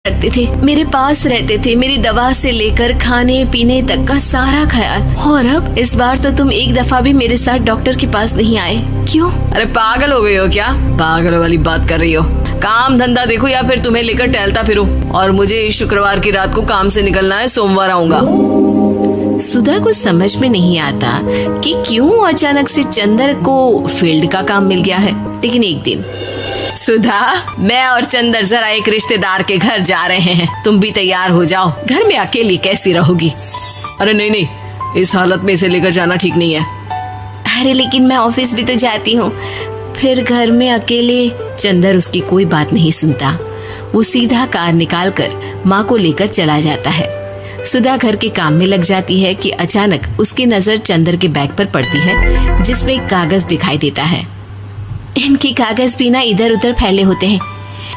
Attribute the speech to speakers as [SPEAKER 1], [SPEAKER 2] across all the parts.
[SPEAKER 1] करते थे, मेरे पास रहते थे, मेरी दवा से लेकर खाने पीने तक का सारा ख्याल। और अब इस बार तो तुम एक दफा भी मेरे साथ डॉक्टर के पास नहीं आए, क्यों?
[SPEAKER 2] अरे पागल हो गई हो क्या? पागल वाली बात कर रही हो? काम धंधा देखो या फिर तुम्हें लेकर टहलता फिरूं। और मुझे शुक्रवार की रात को काम से निकलना है, सोमवार आऊंगा।
[SPEAKER 1] सुधा को समझ में नहीं आता कि क्यों अचानक से चंदर को फील्ड का काम मिल गया है। लेकिन एक दिन, सुधा, मैं और चंदर जरा एक रिश्तेदार के घर जा रहे हैं, तुम भी तैयार हो जाओ, घर में अकेली कैसी रहोगी?
[SPEAKER 2] अरे नहीं नहीं, इस हालत में इसे लेकर जाना ठीक नहीं है।
[SPEAKER 1] अरे लेकिन मैं ऑफिस भी तो जाती हूँ, फिर घर में अकेले। चंदर उसकी कोई बात नहीं सुनता। वो सीधा कार निकालकर माँ को लेकर चला जाता है। सुधा घर के काम में लग जाती है कि अचानक उसकी नजर चंदर के बैग पर पड़ती है, जिसमें एक कागज दिखाई देता है। इनके कागज भी ना इधर उधर फैले होते हैं,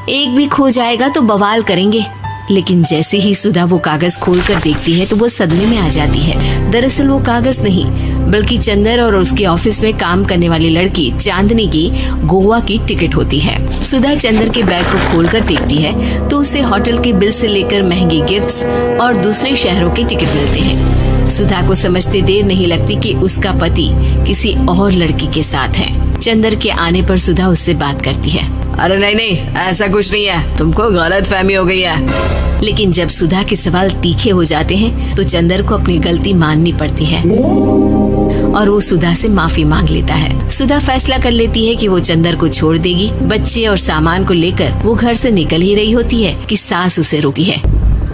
[SPEAKER 1] एक भी खो जाएगा तो बवाल करेंगे। लेकिन जैसे ही सुधा वो कागज खोलकर देखती है तो वो सदमे में आ जाती है। दरअसल वो कागज नहीं, बल्कि चंदर और उसके ऑफिस में काम करने वाली लड़की चांदनी की गोवा की टिकट होती है। सुधा चंदर के बैग को खोलकर देखती है तो उसे होटल के बिल से लेकर महंगी गिफ्ट्स और दूसरे शहरों के टिकट मिलते हैं। सुधा को समझते देर नहीं लगती कि उसका पति किसी और लड़की के साथ है। चंदर के आने पर सुधा उससे बात करती है।
[SPEAKER 2] अरे नहीं नहीं, ऐसा कुछ नहीं है, तुमको गलत फहमी हो गई है।
[SPEAKER 1] लेकिन जब सुधा के सवाल तीखे हो जाते हैं तो चंदर को अपनी गलती माननी पड़ती है और वो सुधा से माफी मांग लेता है। सुधा फैसला कर लेती है कि वो चंदर को छोड़ देगी। बच्चे और सामान को लेकर वो घर से निकल ही रही होती है कि सास उसे रोकती है।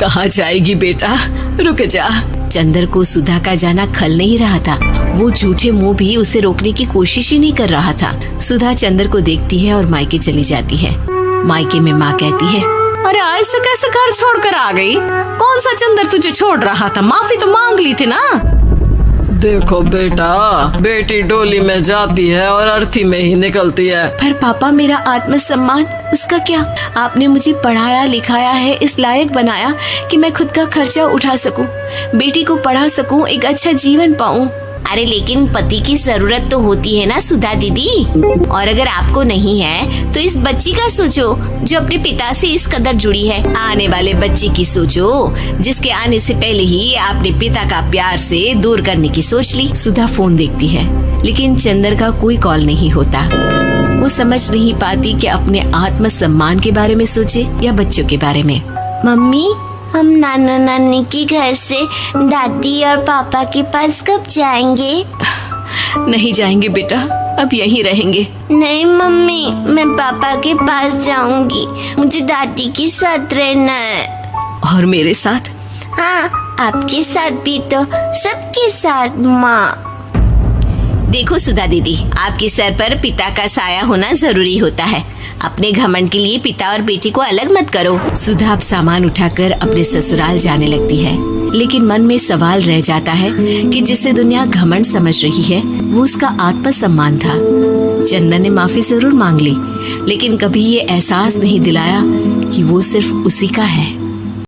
[SPEAKER 2] कहाँ जाएगी बेटा, रुक जा।
[SPEAKER 1] चंदर को सुधा का जाना खल नहीं रहा था। वो झूठे मुंह भी उसे रोकने की कोशिश ही नहीं कर रहा था। सुधा चंदर को देखती है और मायके चली जाती है। मायके में माँ कहती है,
[SPEAKER 2] अरे आज से कैसे घर छोड़कर आ गई? कौन सा चंदर तुझे छोड़ रहा था? माफी तो मांग ली थी ना। देखो बेटा, बेटी डोली में जाती है और अर्थी में ही निकलती है।
[SPEAKER 1] पर पापा, मेरा आत्मसम्मान, उसका क्या? आपने मुझे पढ़ाया लिखाया है, इस लायक बनाया कि मैं खुद का खर्चा उठा सकूं, बेटी को पढ़ा सकूं, एक अच्छा जीवन पाऊं। अरे लेकिन पति की जरूरत तो होती है ना सुधा दीदी, और अगर आपको नहीं है तो इस बच्ची का सोचो जो अपने पिता से इस कदर जुड़ी है। आने वाले बच्चे की सोचो जिसके आने से पहले ही आपने पिता का प्यार से दूर करने की सोच ली। सुधा फोन देखती है लेकिन चंदर का कोई कॉल नहीं होता। वो समझ नहीं पाती कि अपने आत्मसम्मान के बारे में सोचे या बच्चों के बारे में।
[SPEAKER 3] मम्मी, हम नाना नानी के घर से दादी और पापा के पास कब जाएंगे?
[SPEAKER 1] नहीं जाएंगे बेटा, अब यहीं रहेंगे।
[SPEAKER 3] नहीं मम्मी, मैं पापा के पास जाऊंगी, मुझे दादी के साथ रहना है।
[SPEAKER 1] और मेरे साथ?
[SPEAKER 3] हाँ, आपके साथ भी तो, सबके साथ माँ।
[SPEAKER 1] देखो सुधा दीदी, आपके सर पर पिता का साया होना जरूरी होता है। अपने घमंड के लिए पिता और बेटी को अलग मत करो। सुधा अब सामान उठाकर अपने ससुराल जाने लगती है, लेकिन मन में सवाल रह जाता है कि जिसे दुनिया घमंड समझ रही है वो उसका आत्मसम्मान था। चंदन ने माफी जरूर मांग ली, लेकिन कभी ये एहसास नहीं दिलाया कि वो सिर्फ उसी का है।